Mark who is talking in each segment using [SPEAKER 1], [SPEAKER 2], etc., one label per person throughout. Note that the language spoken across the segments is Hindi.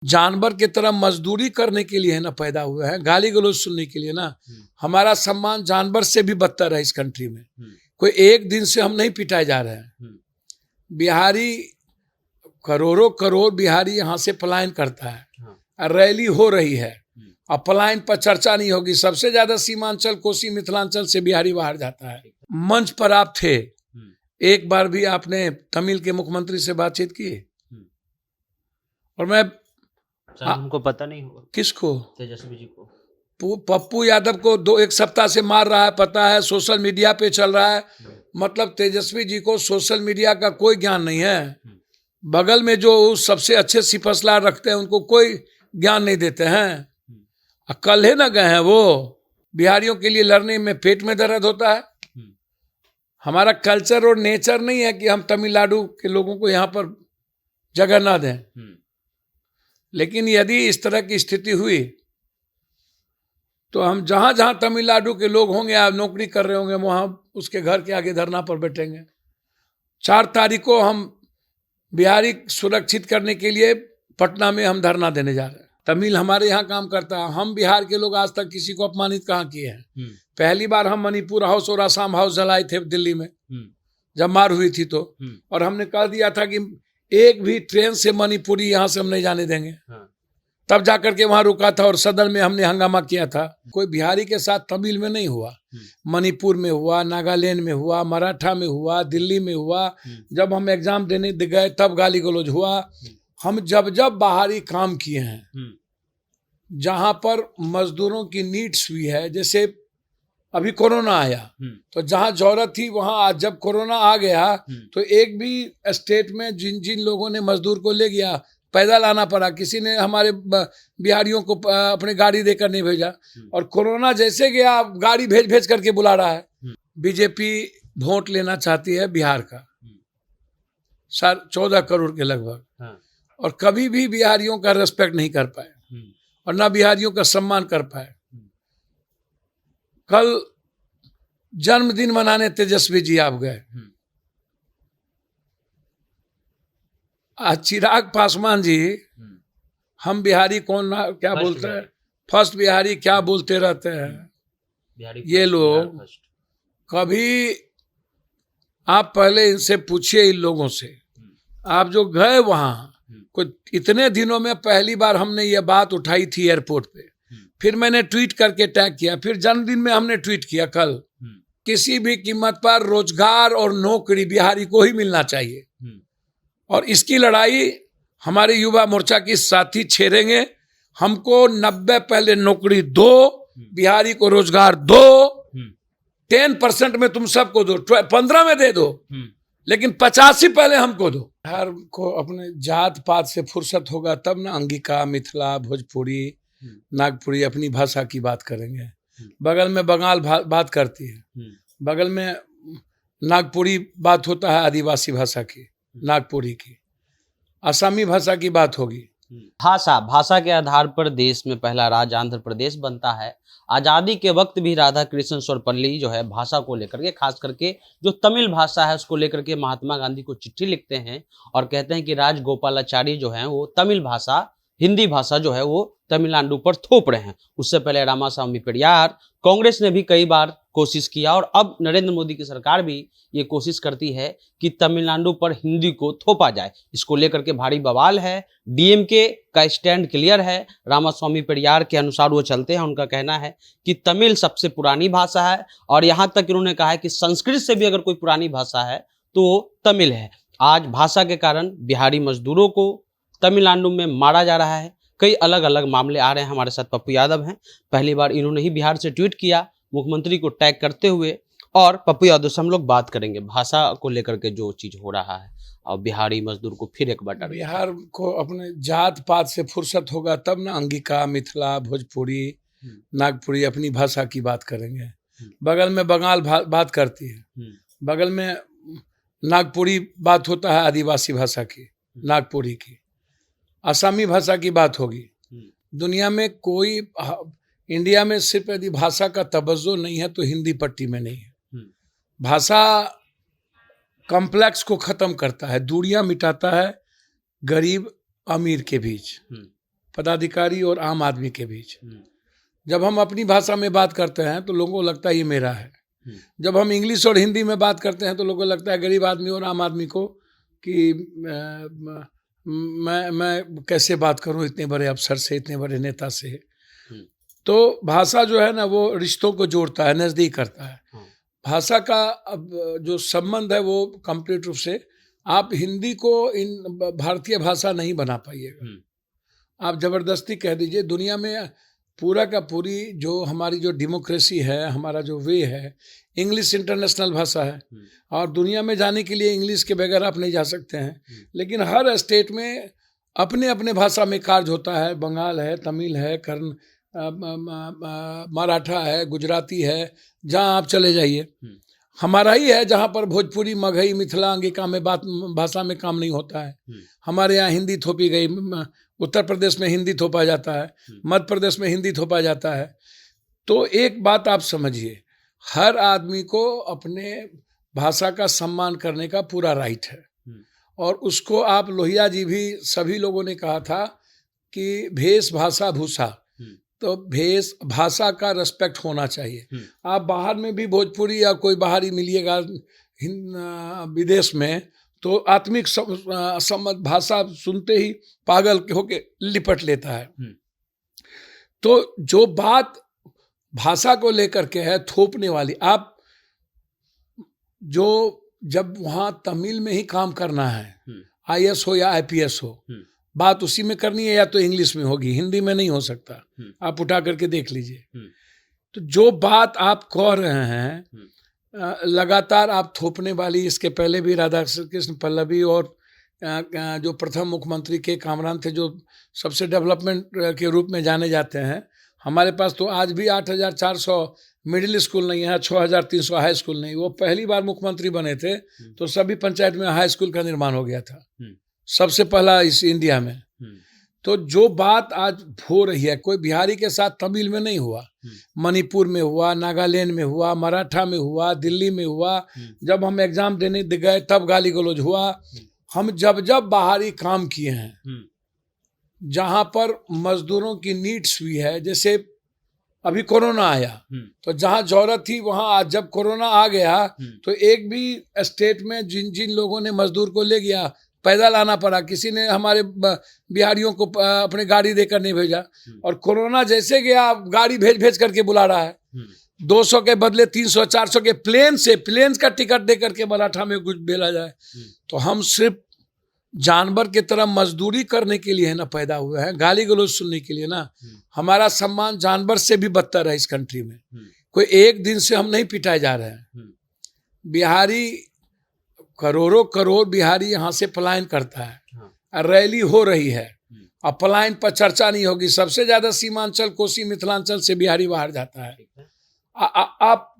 [SPEAKER 1] जानवर की तरह मजदूरी करने के लिए है ना पैदा हुए हैं, गाली गलौज सुनने के लिए ना। हमारा सम्मान जानवर से भी बदतर है इस कंट्री में। कोई एक दिन से हम नहीं पिटाए जा रहे हैं। बिहारी करोड़ों करोड़ बिहारी यहाँ से पलायन करता है। रैली हो रही है और पलायन पर चर्चा नहीं होगी। सबसे ज्यादा सीमांचल, कोसी, मिथिलांचल से बिहारी बाहर जाता है। मंच पर आप थे, एक बार भी आपने तमिल के मुख्यमंत्री से बातचीत की? और मैं
[SPEAKER 2] हमको पता नहीं होगा।
[SPEAKER 1] किसको?
[SPEAKER 2] तेजस्वी जी को।
[SPEAKER 1] पप्पू यादव को एक सप्ताह से मार रहा है, पता है, सोशल मीडिया पे चल रहा है। मतलब तेजस्वी जी को सोशल मीडिया का कोई ज्ञान नहीं है। बगल में जो सबसे अच्छे सिपहसालार रखते हैं उनको कोई ज्ञान नहीं देते हैं। कल है ना गए हैं वो, बिहारियों के लिए लड़ने में पेट में दर्द होता है। हमारा कल्चर और नेचर नहीं है कि हम तमिलनाडु के लोगों को यहाँ पर जगह ना दें। लेकिन यदि इस तरह की स्थिति हुई तो हम जहां जहां तमिलनाडु के लोग होंगे, आप नौकरी कर रहे होंगे, वहां उसके घर के आगे धरना पर बैठेंगे। 4 तारीख को हम बिहारी सुरक्षित करने के लिए पटना में हम धरना देने जा रहे हैं। तमिल हमारे यहाँ काम करता है। हम बिहार के लोग आज तक किसी को अपमानित कहाँ किए हैं? पहली बार हम मणिपुर हाउस और आसाम हाउस जलाए थे दिल्ली में जब मार हुई थी तो, और हमने कह दिया था कि एक भी ट्रेन से मणिपुरी यहाँ से हम नहीं जाने देंगे। तब जाकर के वहां रुका था और सदन में हमने हंगामा किया था। कोई बिहारी के साथ तमिल में नहीं हुआ, मणिपुर में हुआ, नागालैंड में हुआ, मराठा में हुआ, दिल्ली में हुआ। जब हम एग्जाम देने गए तब गाली गलौज हुआ। हम जब बाहरी काम किए हैं जहां पर मजदूरों की नीड्स हुई है, जैसे अभी कोरोना आया तो जहां जरूरत थी वहां, आज जब कोरोना आ गया तो एक भी स्टेट में जिन जिन लोगों ने मजदूर को ले गया पैदल आना पड़ा। किसी ने हमारे बिहारियों को अपने गाड़ी देकर नहीं भेजा। और कोरोना जैसे गया गाड़ी भेज करके बुला रहा है। बीजेपी वोट लेना चाहती है बिहार का 14 करोड़ के लगभग, और कभी भी बिहारियों का रेस्पेक्ट नहीं कर पाए और ना बिहारियों का सम्मान कर पाए। कल जन्मदिन मनाने तेजस्वी जी आप गए। आज चिराग पासवान जी, हम बिहारी कौन क्या बोलते हैं, फर्स्ट बिहारी क्या बोलते रहते हैं ये लोग। कभी आप पहले इनसे पूछिए, इन लोगों से, आप जो गए वहां, कुछ इतने दिनों में पहली बार हमने ये बात उठाई थी एयरपोर्ट पे। फिर मैंने ट्वीट करके टैग किया, फिर जन्मदिन में हमने ट्वीट किया कल, किसी भी कीमत पर रोजगार और नौकरी बिहारी को ही मिलना चाहिए। और इसकी लड़ाई हमारे युवा मोर्चा की साथी छेड़ेंगे। हमको 90 पहले नौकरी दो, बिहारी को रोजगार दो। 10% में तुम सबको दो, 15 में दे दो, लेकिन 85 पहले हमको दो। बिहार को अपने जात पात से फुर्सत होगा तब ना अंगिका, मिथिला, भोजपुरी, नागपुरी अपनी भाषा की बात करेंगे। बगल में बंगाल बात करती है, बगल में नागपुरी बात होता है, आदिवासी भाषा की, नागपुरी की, असमी भाषा की बात होगी।
[SPEAKER 2] भाषा के आधार पर देश में पहला राज्य आंध्र प्रदेश बनता है। आज़ादी के वक्त भी राधा कृष्ण सर्वपल्ली जो है भाषा को लेकर के, खास करके जो तमिल भाषा है उसको लेकर के महात्मा गांधी को चिट्ठी लिखते हैं और कहते हैं कि राजगोपालाचारी जो है वो तमिल भाषा, हिंदी भाषा जो है वो तमिलनाडु पर थोप रहे हैं। उससे पहले रामास्वामी पेरियार, कांग्रेस ने भी कई बार कोशिश किया और अब नरेंद्र मोदी की सरकार भी ये कोशिश करती है कि तमिलनाडु पर हिंदी को थोपा जाए। इसको लेकर के भारी बवाल है। डीएमके का स्टैंड क्लियर है। रामास्वामी पेरियार के अनुसार वो चलते हैं। उनका कहना है कि तमिल सबसे पुरानी भाषा है और यहाँ तक उन्होंने कहा है कि संस्कृत से भी अगर कोई पुरानी भाषा है तो तमिल है। आज भाषा के कारण बिहारी मजदूरों को तमिलनाडु में मारा जा रहा है। कई अलग अलग मामले आ रहे हैं। हमारे साथ पप्पू यादव हैं। पहली बार इन्होंने ही बिहार से ट्वीट किया मुख्यमंत्री को टैग करते हुए, और पप्पू यादव से हम लोग बात करेंगे भाषा को लेकर के जो चीज हो रहा है और बिहारी मजदूर को फिर एक बार।
[SPEAKER 1] बिहार को अपने जात पात से फुर्सत होगा तब ना अंगिका, मिथिला, भोजपुरी, नागपुरी अपनी भाषा की बात करेंगे। बगल में बंगाल बात करती है, बगल में नागपुरी बात होता है, आदिवासी भाषा की, नागपुरी की, असमी भाषा की बात होगी। दुनिया में कोई, इंडिया में सिर्फ यदि भाषा का तवज्जो नहीं है तो हिंदी पट्टी में नहीं है। भाषा कॉम्प्लेक्स को खत्म करता है, दूरियां मिटाता है गरीब अमीर के बीच। पदाधिकारी और आम आदमी के बीच। जब हम अपनी भाषा में बात करते हैं तो लोगों को लगता है ये मेरा है। जब हम इंग्लिश और हिंदी में बात करते हैं तो लोगों को लगता है गरीब आदमी और आम आदमी को कि मैं कैसे बात करूं इतने बड़े अफसर से, इतने बड़े नेता से। तो भाषा जो है ना वो रिश्तों को जोड़ता है, नज़दीक करता है। भाषा का अब जो संबंध है वो कंप्लीट रूप से आप हिंदी को इन भारतीय भाषा नहीं बना पाइएगा। आप जबरदस्ती कह दीजिए, दुनिया में पूरा का पूरी जो हमारी जो डेमोक्रेसी है, हमारा जो वे है, इंग्लिश इंटरनेशनल भाषा है और दुनिया में जाने के लिए इंग्लिश के बगैर आप नहीं जा सकते हैं। लेकिन हर स्टेट में अपने अपने भाषा में कार्य होता है। बंगाल है, तमिल है, मराठा है, गुजराती है, जहाँ आप चले जाइए। हमारा ही है जहाँ पर भोजपुरी, मगही, मिथिला, अंगिका में भाषा में काम नहीं होता है। हमारे यहाँ हिंदी थोपी गई, उत्तर प्रदेश में हिंदी थोपा जाता है, मध्य प्रदेश में हिंदी थोपा जाता है। तो एक बात आप समझिए, हर आदमी को अपने भाषा का सम्मान करने का पूरा राइट है। और उसको आप, लोहिया जी भी, सभी लोगों ने कहा था कि भेष भाषा भूषा, तो भेष भाषा का रेस्पेक्ट होना चाहिए। आप बाहर में भी भोजपुरी या कोई बाहरी मिलिएगा विदेश में तो आत्मिक भाषा सुनते ही पागल होके लिपट लेता है। तो जो बात भाषा को लेकर के है थोपने वाली, आप जो जब वहाँ तमिल में ही काम करना है, IAS हो या IPS हो, बात उसी में करनी है या तो इंग्लिश में होगी, हिंदी में नहीं हो सकता। आप उठा करके देख लीजिए। तो जो बात आप कह रहे हैं लगातार आप थोपने वाली, इसके पहले भी राधा कृष्ण पल्लवी और जो प्रथम मुख्यमंत्री के कामरान थे, जो सबसे डेवलपमेंट के रूप में जाने जाते हैं। हमारे पास तो आज भी 8,400 मिडिल स्कूल नहीं है, 6,300 हाई स्कूल नहीं। वो पहली बार मुख्यमंत्री बने थे तो सभी पंचायत में हाई स्कूल का निर्माण हो गया था, सबसे पहला इस इंडिया में। तो जो बात आज हो रही है, कोई बिहारी के साथ तमिल में नहीं हुआ, मणिपुर में हुआ, नागालैंड में हुआ, मराठा में हुआ, दिल्ली में हुआ। जब हम एग्जाम देने गए तब गाली गलौज हुआ। हम जब जब बाहरी काम किए हैं जहां पर मजदूरों की नीड्स हुई है, जैसे अभी कोरोना आया तो जहां जरूरत थी वहां, आज जब कोरोना आ गया तो एक भी स्टेट में जिन जिन लोगों ने मजदूर को ले गया पैदल आना पड़ा। किसी ने हमारे बिहारियों को अपने गाड़ी देकर नहीं भेजा। और कोरोना जैसे गया गाड़ी भेज करके बुला रहा है। 200 के बदले 300 400 के प्लेन का टिकट दे करके मराठा में कुछ भेजा जाए। तो हम सिर्फ जानवर की तरह मजदूरी करने के लिए ना पैदा हुए हैं, गाली गलौज सुनने के लिए ना। हमारा सम्मान जानवर से भी बदतर है इस कंट्री में। कोई एक दिन से हम नहीं पिटाए जा रहे हैं। बिहारी करोड़ों करोड़ बिहारी यहाँ से पलायन करता है। रैली हो रही है और पलायन पर चर्चा नहीं होगी। सबसे ज्यादा सीमांचल, कोसी, मिथिलांचल से बिहारी बाहर जाता है। आप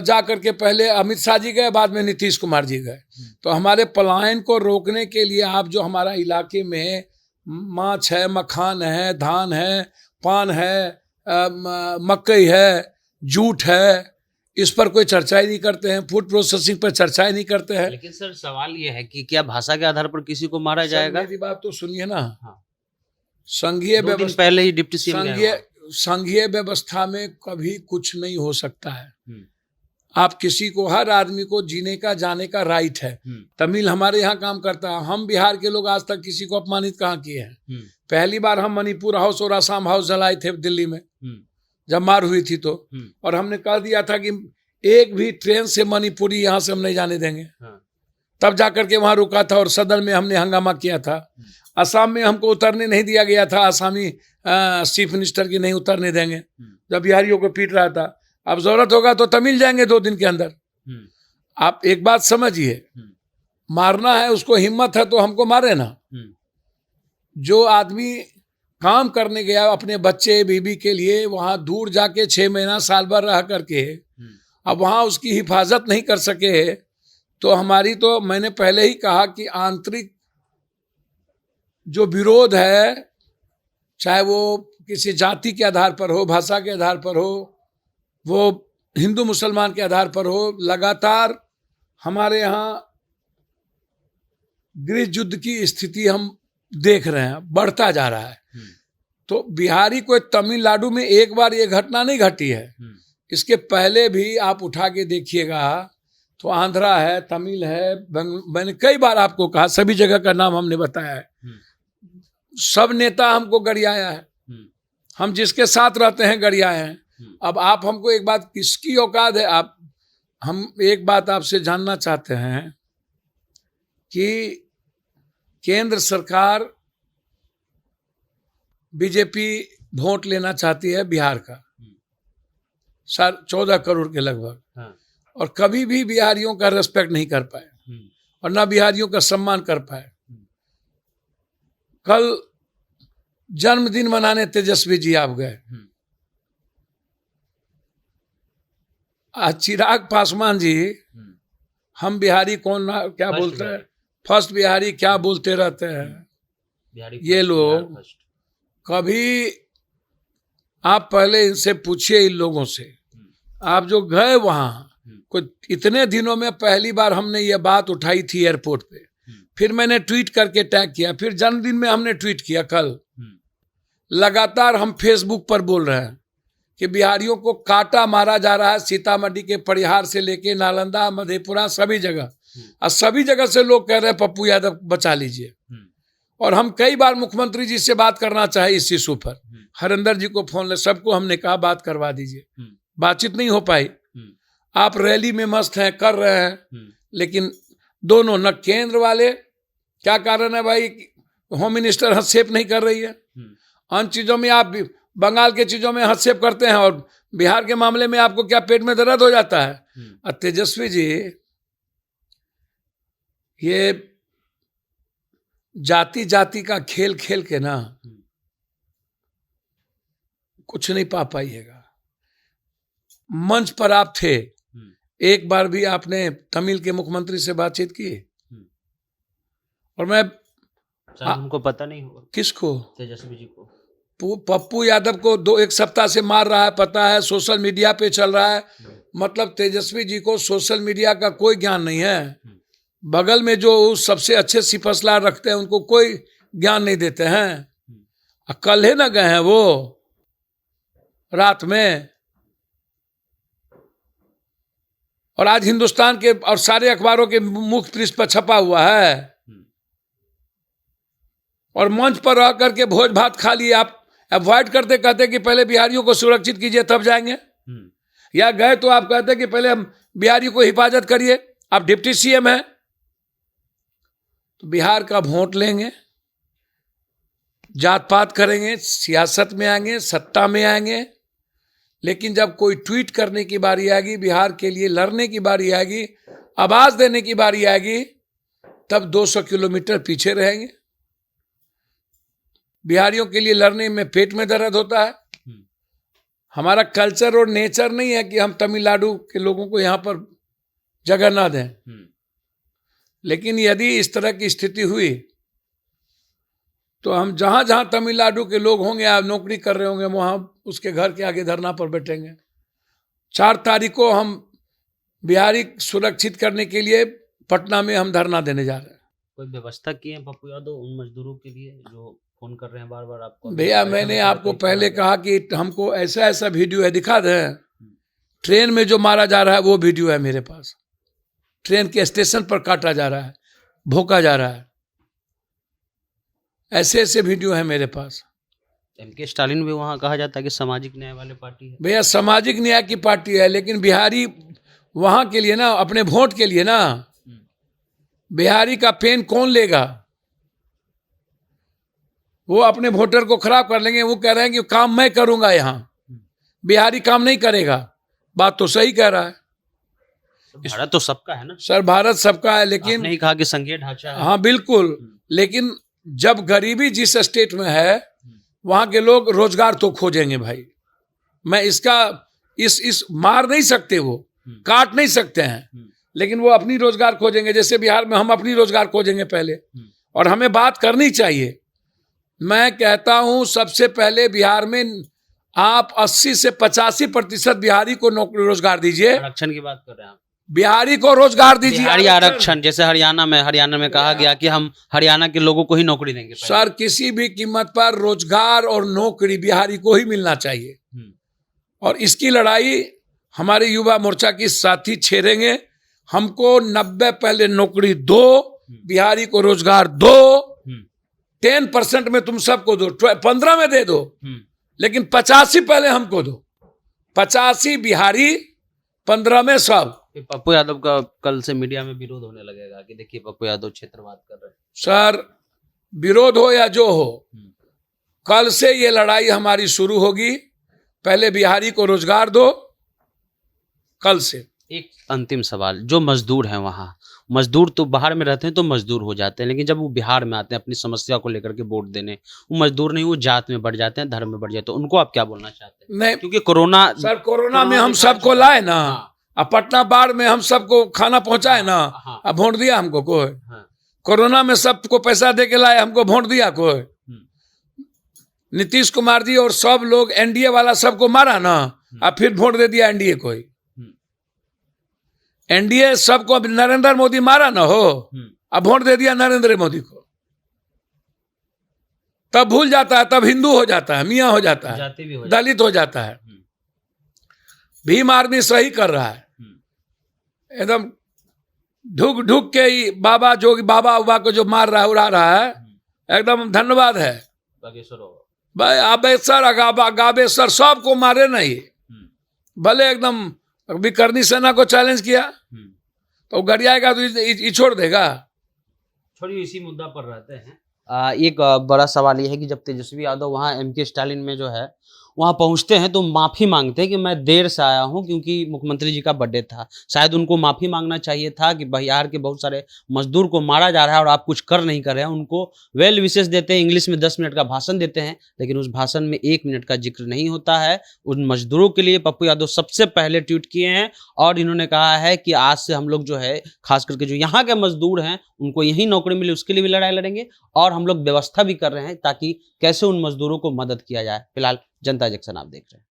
[SPEAKER 1] जा करके पहले अमित शाह जी गए, बाद में नीतीश कुमार जी गए। तो हमारे पलायन को रोकने के लिए आप जो हमारा इलाके में माछ है, मखान है, धान है, पान है, मकई है, जूट है, इस पर कोई चर्चा ही नहीं करते हैं। फूड प्रोसेसिंग पर चर्चा ही नहीं करते हैं।
[SPEAKER 2] लेकिन सर सवाल ये है कि क्या भाषा के आधार पर किसी को मारा जाएगा?
[SPEAKER 1] मेरी बात तो सुनिए ना।
[SPEAKER 2] संघीय व्यवस्था पहले ही डिप्टी सीएम
[SPEAKER 1] संघीय व्यवस्था में कभी कुछ नहीं हो सकता है। आप किसी को, हर आदमी को जीने का, जाने का राइट है। तमिल हमारे यहाँ काम करता है, हम बिहार के लोग आज तक किसी को अपमानित कहाँ किए हैं? पहली बार हम मणिपुर हाउस और आसाम हाउस जलाए थे दिल्ली में जब मार हुई थी तो। और हमने कह दिया था कि एक भी ट्रेन से मणिपुरी यहाँ से हम नहीं जाने देंगे। तब जाकर के वहां रुका था और सदन में हमने हंगामा किया था। असम में हमको उतरने नहीं दिया गया था, आसामी चीफ मिनिस्टर की नहीं उतरने देंगे जब बिहारियों को पीट रहा था। अब जरूरत होगा तो तमिल जाएंगे 2 दिन के अंदर। आप एक बात समझिए, मारना है उसको, हिम्मत है तो हमको मारे ना। जो आदमी काम करने गया अपने बच्चे बीबी के लिए, वहां दूर जाके 6 महीना साल भर रह करके अब वहां उसकी हिफाजत नहीं कर सके, तो हमारी तो, मैंने पहले ही कहा कि आंतरिक जो विरोध है, चाहे वो किसी जाति के आधार पर हो, भाषा के आधार पर हो, वो हिंदू मुसलमान के आधार पर हो, लगातार हमारे यहाँ गृह युद्ध की स्थिति हम देख रहे हैं, बढ़ता जा रहा है। तो बिहारी को तमिलनाडु में एक बार ये घटना नहीं घटी है, इसके पहले भी आप उठा के देखिएगा तो आंध्रा है, तमिल है, मैंने कई बार आपको कहा, सभी जगह का नाम हमने बताया है। सब नेता हमको गरियाया है, हम जिसके साथ रहते हैं गरियाए हैं। अब आप हमको एक बात, किसकी औकात है आप, हम एक बात आपसे जानना चाहते हैं कि केंद्र सरकार बीजेपी वोट लेना चाहती है बिहार का 14 करोड़ के लगभग, और कभी भी बिहारियों का रेस्पेक्ट नहीं कर पाए और ना बिहारियों का सम्मान कर पाए। कल जन्मदिन मनाने तेजस्वी जी आप गए, आज चिराग पासवान जी, हम बिहारी कौन क्या बोलते हैं, फर्स्ट बिहारी क्या बोलते रहते हैं ये लोग। कभी आप पहले इनसे पूछिए, इन लोगों से, आप जो गए वहां, कुछ इतने दिनों में पहली बार हमने ये बात उठाई थी एयरपोर्ट पे, फिर मैंने ट्वीट करके टैग किया, फिर जन्मदिन में हमने ट्वीट किया। कल लगातार हम फेसबुक पर बोल रहे हैं कि बिहारियों को काटा मारा जा रहा है, सीतामढ़ी के परिहार से लेके नालंदा, मधेपुरा, सभी जगह, और सभी जगह से लोग कह रहे हैं पप्पू यादव बचा लीजिए। और हम कई बार मुख्यमंत्री जी से बात करना चाहे इस इशू पर, हरिंदर जी को फोन ले, सबको हमने कहा बात करवा दीजिए, बातचीत नहीं हो पाई। आप रैली में मस्त हैं, कर रहे हैं, लेकिन दोनों, न केंद्र वाले, क्या कारण है भाई, होम मिनिस्टर हस्तक्षेप नहीं कर रही है, अन्य चीजों में आप बंगाल के चीजों में हस्तक्षेप करते हैं, और बिहार के मामले में आपको क्या पेट में दर्द हो जाता है। और तेजस्वी जी ये जाति जाति का खेल खेल के ना कुछ नहीं पा पाइएगा। मंच पर आप थे, एक बार भी आपने तमिल के मुख्यमंत्री से बातचीत की? और मैं
[SPEAKER 2] हमको पता नहीं होगा
[SPEAKER 1] किसको,
[SPEAKER 2] तेजस्वी जी को,
[SPEAKER 1] पप्पू यादव को एक सप्ताह से मार रहा है, पता है, सोशल मीडिया पे चल रहा है। मतलब तेजस्वी जी को सोशल मीडिया का कोई ज्ञान नहीं है। बगल में जो सबसे अच्छे सिपसलार रखते हैं उनको कोई ज्ञान नहीं देते हैं। कल है ना गए हैं वो रात में, और आज हिंदुस्तान के और सारे अखबारों के मुख्य पृष्ठ पर छपा हुआ है, और मंच पर रह करके भोज भात खा लिए। आप अवॉइड करते, कहते कि पहले बिहारियों को सुरक्षित कीजिए तब जाएंगे, या गए तो आप कहते कि पहले हम बिहारियों को हिफाजत करिए, आप डिप्टी सीएम हैं। तो बिहार का वोट लेंगे, जात पात करेंगे, सियासत में आएंगे, सत्ता में आएंगे, लेकिन जब कोई ट्वीट करने की बारी आएगी, बिहार के लिए लड़ने की बारी आएगी, आवाज देने की बारी आएगी, तब 200 किलोमीटर पीछे रहेंगे। बिहारियों के लिए लड़ने में पेट में दर्द होता है। हमारा कल्चर और नेचर नहीं है कि हम तमिलनाडु के लोगों को यहाँ पर जगह ना दें, लेकिन यदि इस तरह की स्थिति हुई तो हम जहां जहां तमिलनाडु के लोग होंगे, आप नौकरी कर रहे होंगे, वहां उसके घर के आगे धरना पर बैठेंगे। 4 तारीख को हम बिहारी सुरक्षित करने के लिए पटना में हम धरना देने जा रहे हैं।
[SPEAKER 2] कोई व्यवस्था की है पप्पू यादव उन मजदूरों के लिए जो फोन कर रहे हैं बार बार आपको?
[SPEAKER 1] भैया मैंने आपको पहले कहा कि हमको ऐसा ऐसा वीडियो है, दिखा दें। ट्रेन में जो मारा जा रहा है वो वीडियो है मेरे पास, ट्रेन के स्टेशन पर काटा जा रहा है, भोंका जा रहा है, ऐसे ऐसे वीडियो है मेरे पास।
[SPEAKER 2] एमके स्टालिन भी वहां कहा जाता है कि सामाजिक न्याय वाली पार्टी है।
[SPEAKER 1] भैया सामाजिक न्याय की पार्टी है, लेकिन बिहारी वहां के लिए ना, अपने वोट के लिए ना, बिहारी का पेन कौन लेगा? वो अपने वोटर को खराब कर लेंगे। वो कह रहे हैं कि काम मैं करूंगा, यहाँ बिहारी काम नहीं करेगा। बात तो सही कह रहा है।
[SPEAKER 2] भारत तो सबका है ना
[SPEAKER 1] सर, भारत सबका है, लेकिन
[SPEAKER 2] नहीं कहा कि संघीय ढांचा है।
[SPEAKER 1] हाँ बिल्कुल, लेकिन जब गरीबी जिस स्टेट में है वहां के लोग रोजगार तो खोजेंगे भाई। मैं इसका इस मार नहीं सकते, वो काट नहीं सकते हैं, लेकिन वो अपनी रोजगार खोजेंगे। जैसे बिहार में हम अपनी रोजगार खोजेंगे पहले, और हमें बात करनी चाहिए। मैं कहता हूं सबसे पहले बिहार में आप 80 से 85% बिहारी को नौकरी रोजगार दीजिए।
[SPEAKER 2] आरक्षण की बात कर रहे हैं आप?
[SPEAKER 1] बिहारी को रोजगार दीजिए।
[SPEAKER 2] बिहारी आरक्षण जैसे हरियाणा में कहा गया कि हम हरियाणा के लोगों को ही नौकरी देंगे पहले।
[SPEAKER 1] सर किसी भी कीमत पर रोजगार और नौकरी बिहारी को ही मिलना चाहिए, और इसकी लड़ाई हमारे युवा मोर्चा की साथी छेड़ेंगे। हमको 90 पहले नौकरी दो, बिहारी को रोजगार दो, 10% में तुम सबको दो, 15 में दे दो, लेकिन 85 पहले हमको दो। 85 बिहारी, 15 में सब।
[SPEAKER 2] पप्पू यादव का कल से मीडिया में विरोध होने लगेगा कि देखिए पप्पू यादव क्षेत्रवाद कर रहे हैं।
[SPEAKER 1] सर विरोध हो या जो हो, कल से ये लड़ाई हमारी शुरू होगी। पहले बिहारी को रोजगार दो, कल से।
[SPEAKER 2] एक अंतिम सवाल, जो मजदूर हैं वहाँ, मजदूर तो बाहर में रहते हैं तो मजदूर हो जाते हैं, लेकिन जब वो बिहार में आते हैं अपनी समस्या को लेकर के वोट देने, वो मजदूर नहीं, वो जात में बढ़ जाते हैं, धर्म में बढ़ जाते हैं, उनको आप क्या बोलना चाहते हैं?
[SPEAKER 1] नहीं,
[SPEAKER 2] क्योंकि कोरोना
[SPEAKER 1] में हम सबको लाए ना, अब पटना बाढ़ में हम सबको खाना पहुंचाए ना, अब वोट दिया हमको कोई? कोरोना में सबको पैसा दे के लाए, हमको वोट दिया कोई? नीतीश कुमार जी और सब लोग एनडीए वाला सबको मारा ना, अब फिर वोट दे दिया एनडीए को। एनडीए सबको, अब नरेंद्र मोदी मारा ना हो, अब वोट दे दिया नरेंद्र मोदी को। तब भूल जाता है, तब हिंदू हो जाता है, मियाँ हो जाता है, दलित हो जाता है। भीम आर्मी सही कर रहा है, एकदम ढुक ढुक के ही बाबा जो बाबा उबा को जो मार रहा है, उड़ा रहा है, एकदम धन्यवाद है भाई। आबेसर गाबेसर सबको मारे नहीं, भले एकदम अभी करनी सेना को चैलेंज किया तो गरियाएगा तो ये छोड़ देगा।
[SPEAKER 2] छोड़िए, इसी मुद्दा पर रहते हैं। एक बड़ा सवाल ये है कि जब तेजस्वी यादव वहाँ एमके स्टालिन में जो है वहाँ पहुँचते हैं तो माफ़ी मांगते हैं कि मैं देर से आया हूँ क्योंकि मुख्यमंत्री जी का बर्थडे था। शायद उनको माफ़ी मांगना चाहिए था कि बिहार के बहुत सारे मजदूर को मारा जा रहा है और आप कुछ कर नहीं कर रहे हैं। उनको वेल विशेष देते हैं, इंग्लिश में 10 मिनट का भाषण देते हैं, लेकिन उस भाषण में 1 मिनट का जिक्र नहीं होता है। उन मजदूरों के लिए पप्पू यादव सबसे पहले ट्वीट किए हैं और इन्होंने कहा है कि आज से हम लोग जो है खास करके जो यहाँ के मजदूर हैं उनको यही नौकरी मिले, उसके लिए भी लड़ाई लड़ेंगे और हम लोग व्यवस्था भी कर रहे हैं ताकि कैसे उन मजदूरों को मदद किया जाए। फिलहाल जनता जंक्शन आप देख रहे हैं।